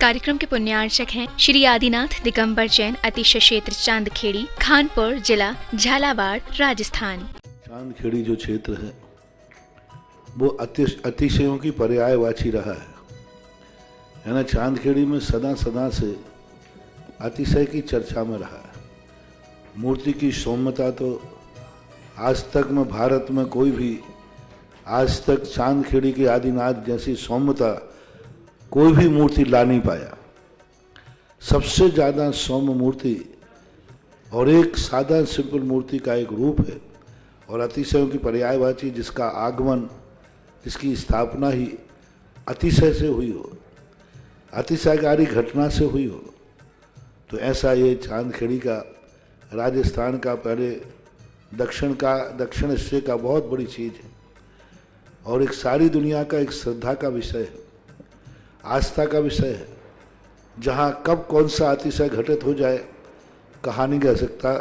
कार्यक्रम के पुण्यार्चक हैं श्री आदिनाथ दिगंबर जैन अतिशय क्षेत्र चांदखेड़ी, खानपुर जिला, झालावाड़, राजस्थान। चांदखेड़ी जो क्षेत्र है वो अतिशयों की पर्यायवाची रहा है ना। चांदखेड़ी में सदा सदा से अतिशय की चर्चा में रहा है। मूर्ति की सौम्यता तो आज तक में भारत में कोई भी आज तक चांदखेड़ी के आदिनाथ जैसी सौम्यता कोई भी मूर्ति ला नहीं पाया। सबसे ज़्यादा सौम्य मूर्ति और एक सादा सिंपल मूर्ति का एक रूप है और अतिशयों की पर्यायवाची जिसका आगमन, जिसकी स्थापना ही अतिशय से हुई हो, अतिशयकारी घटना से हुई हो, तो ऐसा ये चांदखेड़ी का राजस्थान का पहले दक्षिण हिस्से का बहुत बड़ी चीज़ है और एक सारी दुनिया का एक श्रद्धा का विषय है, आस्था का विषय है। जहाँ कब कौन सा अतिशय घटित हो जाए कहा नहीं जा सकता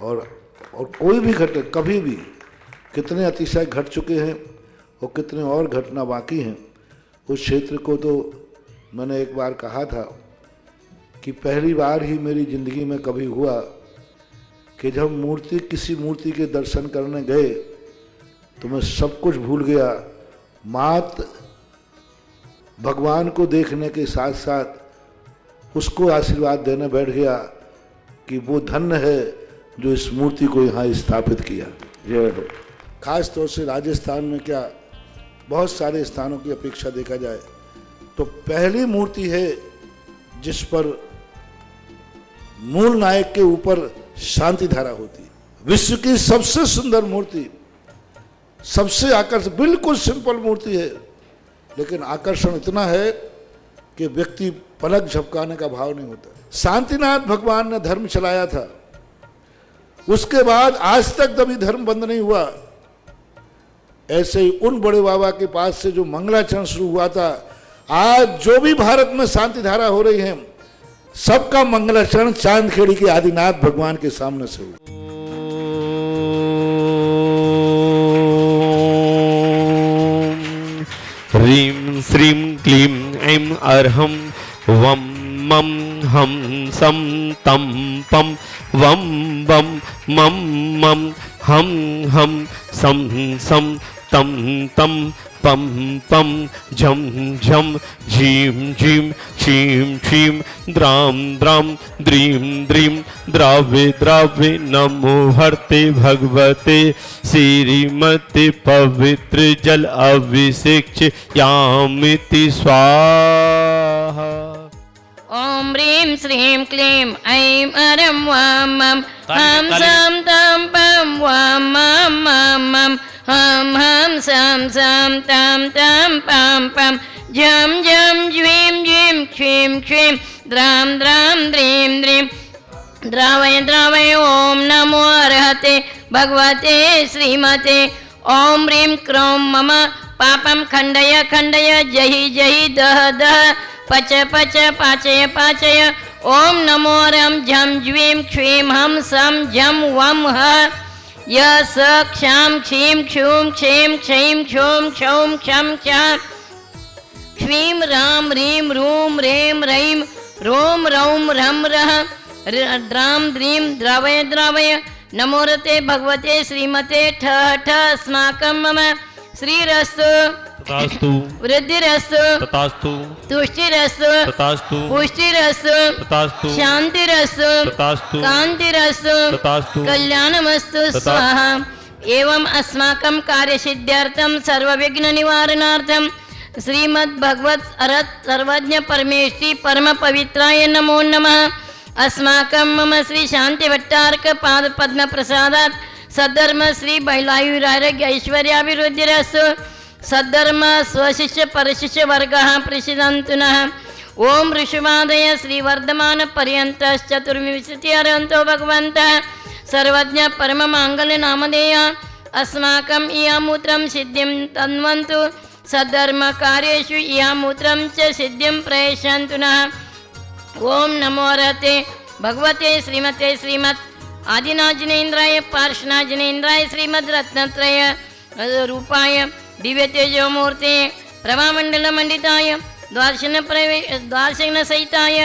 और कोई भी घटे कभी भी कितने अतिशय घट चुके हैं और कितने और घटना बाकी हैं। उस क्षेत्र को तो मैंने एक बार कहा था कि पहली बार ही मेरी ज़िंदगी में कभी हुआ कि जब किसी मूर्ति के दर्शन करने गए तो मैं सब कुछ भूल गया। मात भगवान को देखने के साथ साथ उसको आशीर्वाद देने बैठ गया कि वो धन्य है जो इस मूर्ति को यहाँ स्थापित किया। जय हो। खास तौर से राजस्थान में क्या बहुत सारे स्थानों की अपेक्षा देखा जाए तो पहली मूर्ति है जिस पर मूल नायक के ऊपर शांति धारा होती है। विश्व की सबसे सुंदर मूर्ति, सबसे आकर्षक, बिल्कुल सिंपल मूर्ति है लेकिन आकर्षण इतना है कि व्यक्ति पलक झपकाने का भाव नहीं होता। शांतिनाथ भगवान ने धर्म चलाया था, उसके बाद आज तक कभी धर्म बंद नहीं हुआ। ऐसे ही उन बड़े बाबा के पास से जो मंगलाचरण शुरू हुआ था, आज जो भी भारत में शांति धारा हो रही है सबका मंगलाचरण चांदखेड़ी के आदिनाथ भगवान के सामने से हुआ। ह्रीं श्रीं क्लीं ऐं अर्हं वं मं हं सं तं पं वं वं मं मं हं हं सं सं तं तं पं पं झं झं झीं झीं क्षीं क्षीं द्रां द्रां द्रीं द्रीं द्रावे द्रावे नमो हरते भगवते श्रीमते पवित्र जल अभिषेक्ष यामिति स्वाहा। ओम ह्रीं श्रीं क्लीं ऐं अरं वां मं हं सं तं पं वां मं मं मं हं हं सं सं तं तं पं पं झं झं ज्वीं ज्वीं क्षीं क्षीं द्रां द्रां द्रीं द्रीं द्रावय द्रावय। ओम नमो अर्हते भगवते श्रीमते। ओम ह्रीं क्रों मम पापं खण्डय खण्डय जहि जहि दह दह पच पच पाचय पाचय। ओम नमो रं झं ज्वीं क्षीं हं सं झं वं ह य स क्षां क्षीं क्षूं क्षीं क्षीं क्षौं क्षौं क्षं क्षां क्ष्वीं रां ह्रीं रूं ह्रीं रैं रों रौं रं रः द्रां द्रीं द्रावय द्रावय। नमो रते भगवते श्रीमते ठ ठ अस्माकं मम श्रीरस्तु तथास्तु वृद्धिरस्तु तथास्तु तुष्टिरस्तु तथास्तु पुष्टिरस्तु तथास्तु शांतिरस्तु तथास्तु कांतिरस्तु तथास्तु कल्याणमस्तु स्वाहा। एवं अस्माकं कार्यसिद्ध्यर्थं सर्वविघ्न निवारणार्थं श्रीमद् भगवत अरहत सर्वज्ञ परमेष्टि परम पवित्राय नमो नमः। अस्माकं मम श्री शांति भट्टारक पाद पद्म प्रसादात् सद्धर्म श्री बैलायुरारोग्य ऐश्वर्याभिवृद्धिरस्तु। सद्धर्म स्वशिष्य परशिष्य वर्गः प्रसिद्धन्तु नः। ओम ऋषिवादय श्री वर्धमान पर्यन्तश्चतुर्विंशति अर्हन्तो भगवन्तः सर्वज्ञ परम मांगल्य नामधेय अस्माकं इयमूत्रं सिद्धिं तन्वन्तु। सद्धर्म कार्येषु इयमूत्रं च सिद्धिं प्रयच्छन्तु नः। ओम नमो रते भगवते श्रीमते श्रीमत् आदिनाजनेन्द्राय पार्श्वनाजनेन्द्राय श्रीमद् रत्नत्रय रूपाय दिव्य तेजोमूर्ते प्रभामंडल मंडिताय द्वादशिघ्न सहिताय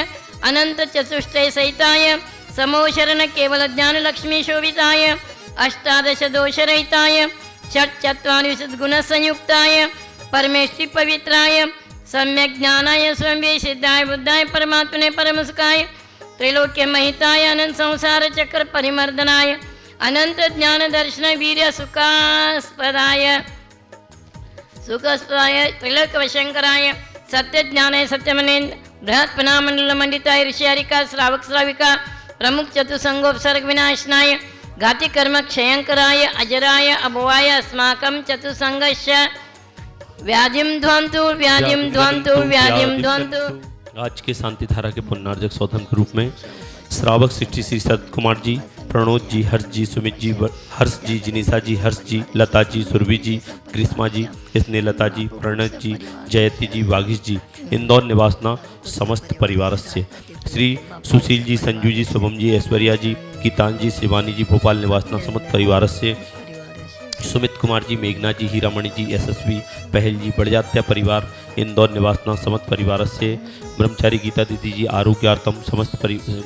अनंत चतुष्टय सहिताय समोशरण केवल ज्ञान लक्ष्मी शोभिताय अष्टादश दोष रहिताय षट्चत्वारिंशत् गुण संयुक्ताय परमेष्टि पवित्राय सम्यक ज्ञानाय स्वयं सिद्धाय बुद्धाय परमात्मने परम सुखाय त्रैलोक्य महिताय अनंत संसार चक्र परिमर्दनाय अनंत ज्ञान दर्शन वीर्य सुखास्पदाय त्रिलोक वशंकराय सत्य ज्ञानाय सत्यमनेन्द्र बृहत् पनामंडल मंडिताय ऋषि हरिका श्रावक श्राविका प्रमुख चतुसंगोपसर्ग विनाशनाय घाति कर्म क्षयंकराय अजराय अभवाय अस्माकं चतुसंगस्य व्याधिम ध्वंतु व्याधिम ध्वंतु व्याधिम ध्वंतु। आज के शांति धारा के पुण्यार्जक शोधन के रूप में श्रावक श्री शरद कुमार जी, प्रणोद जी, हर्ष जी, सुमित जी, हर्ष जी, जिनिसा जी, हर्ष जी, लता जी, सुरभि जी, ग्रीष्मा जी, स्नेहलता जी, प्रणत जी, जयती जी, वागीश जी, इंदौर निवासना समस्त परिवार से श्री सुशील जी, संजू जी, शुभम जी, ऐश्वर्या जी, गीतान जी, शिवानी जी, भोपाल निवासना समस्त परिवार से सुमित कुमार जी, मेघना जी, हीरामणि जी, यशस्वी पहल जी, बड़जात्या परिवार इंदौर निवासना समस्त परिवार से ब्रह्मचारी गीता दीदी जी, आरोग्यार्थम समस्त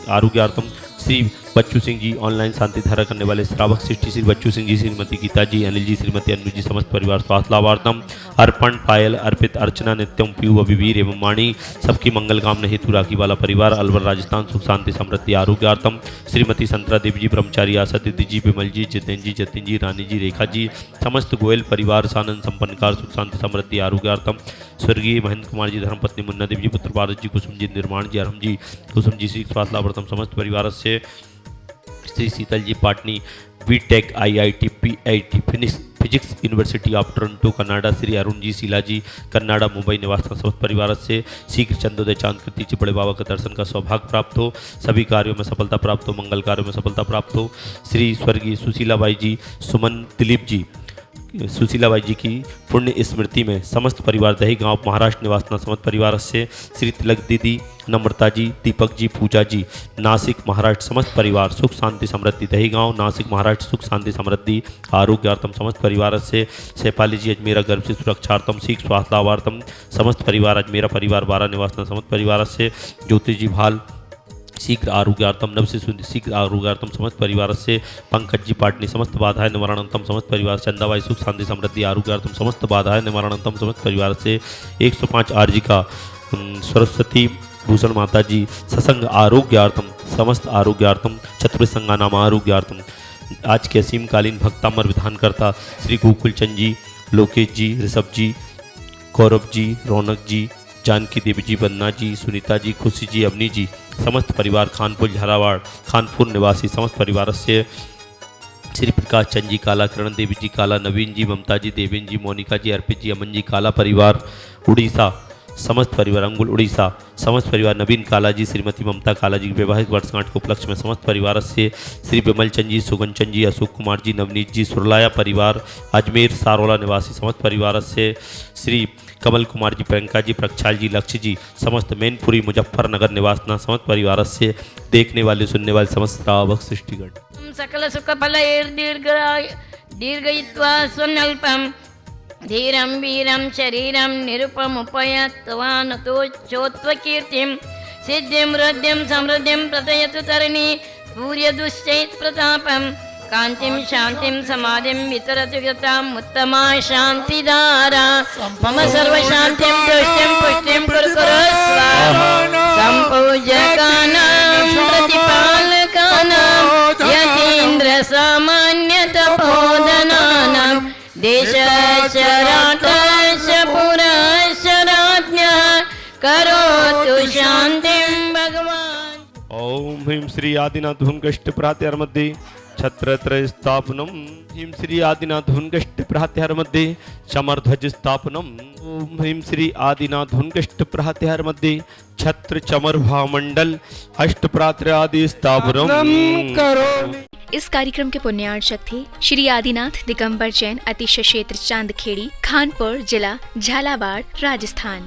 आरोग्यार्थम श्री बच्चू सिंह जी, ऑनलाइन शांति धारा करने वाले श्रावक श्री बच्चू सिंह जी, श्रीमती गीता जी, अनिल जी, श्रीमती अनु जी, समस्त परिवार स्वास्थ्य लाभार्थम अर्पण पायल अर्पित अर्चना नित्यम पीयू अभिवीर एवं माणी सबकी मंगल कामना हेतु राखी वाला परिवार अलवर राजस्थान सुख शांति समृद्धि आरोग्यार्थम श्रीमती संतरा देवी जी, ब्रह्मचारी आशा दीदी जी, विमल जी, जतिन जी, रानी जी, रेखा जी, समस्त गोयल परिवार सानंद संपन्नकार सुख शांति समृद्धि आरोग्यार्थम स्वर्गीय महेंद्र कुमार जी, धर्मपत्नी मुन्ना देवी जी, पुत्र भारत जी, कुसुम जी, निर्माण जी, अरहम जी, कुसुम जी, श्री स्वास्थ्य लाभार्थम समस्त परिवार से Shri Sheetal ji, Patni BTech IIT PIT physics university of Toronto Canada, Shri Arun ji, Sheela ji, Kannada Mumbai निवासना समस्त परिवार से शीघ्र चंद्रोदय चांद कृति जी बड़े बाबा का दर्शन का सौभाग्य प्राप्त हो, सभी कार्यों में सफलता प्राप्त हो, मंगल कार्यों में सफलता प्राप्त हो। श्री स्वर्गीय सुशीलाबाई जी, सुमन दिलीप जी, सुशीलाबाई जी की पुण्य स्मृति में समस्त परिवार दही गांव महाराष्ट्र निवासना समस्त परिवार से श्री तिलक दीदी, नम्रता जी, दीपक जी, पूजा जी, नासिक महाराष्ट्र समस्त परिवार सुख शांति समृद्धि दही गांव नासिक महाराष्ट्र सुख शांति समृद्धि आरोग्यार्थम समस्त परिवार से शैपाली जी, अजमेरा गर्भ से सुरक्षार्थम सीख स्वास्थ्य लाभार्थम समस्त परिवार अजमेरा परिवार 12 निवासना समस्त परिवार से ज्योति जी भाल शीघ्र आरोग्यार्थम नव से शीघ्र आरोग्यार्थम समस्त परिवार से पंकज जी, पाटनी समस्त बाधाएं निवारणतम समस्त परिवार चंदाबाई सुख शांति समृद्धि आरोग्यार्थम समस्त बाधाएं निवारणतम समस्त परिवार से 105 आरजी का सरस्वती भूषण माता जी ससंग आरोग्यार्थम समस्त आरोग्यार्थम चतुर्थ संगानाम आरोग्यार्थम। आज के असीमकालीन भक्तामर विधानकर्ता श्री गोकुल चंद जी, लोकेश जी, ऋषभ जी, गौरव जी, रौनक जी, जानकी देवी जी, बन्ना जी, सुनीता जी, खुशी जी, अवनी जी, समस्त परिवार खानपुर झालावाड़ खानपुर निवासी समस्त परिवार से श्री प्रकाश चंद जी काला, किरण देवी जी काला, नवीन जी, ममता जी, देवेंद्र जी, मोनिका जी, अर्पित जी, अमन जी काला परिवार उड़ीसा समस्त परिवार अंगुल उड़ीसा समस्त परिवार नवीन काला जी, श्रीमती ममता काला जी वैवाहिक वर्षगांठ के उपलक्ष्य में समस्त परिवार से श्री विमल चंद जी, सुगन चंद जी, अशोक कुमार जी, नवनीत जी, सुरलाया परिवार अजमेर सारोला निवासी समस्त परिवार से श्री कमल कुमार जी, प्रियंका जी, प्रक्षाल जी, लक्ष्य जी, समस्त मैनपुरी मुजफ्फरनगर निवासना समस्त परिवार से देखने वाले सुनने वाले समस्त श्रावक सृष्टिगण सकल सुख फल दीर्घयित्वा स्वल्पम धीरं वीरं शरीरं निरुपमुपयत्वान् तो चोत्वकीर्तिं सिद्धिं हृद्यं समृद्धिं प्रतयतु तरणि सूर्यदुश्चैत् प्रतापं कान्तिं शान्तिं समाधिं वितरतु गताम् उत्तमा शान्तिधारा मम सर्वशान्तिं तुष्टिं पुष्टिं कुरु स्वाहा सम्पूज्यकानां प्रतिपालकानां यतीन्द्र सामान्य तपोधनानां देशचराकाश पुरश्चराज्ञः करोतु शान्तिं भगवान्। ओम ह्रीं श्री आदिनाथ हुनकष्ट प्रात्यहर मध्ये छत्रत्रय स्थापनम ह्रीं श्री आदिनाथ हुनकष्ट प्रात्यहर मध्ये चमरध्वज स्थापनम ओम ह्रीं श्री आदिनाथ हुनकष्ट प्रात्यहर मध्ये छत्र चमर भामंडल अष्ट प्रात्र आदि स्थापनम करो। इस कार्यक्रम के पुण्यार्चक थे श्री आदिनाथ दिगंबर जैन, अतिशय क्षेत्र चांदखेड़ी, खानपुर जिला, झालावाड़, राजस्थान।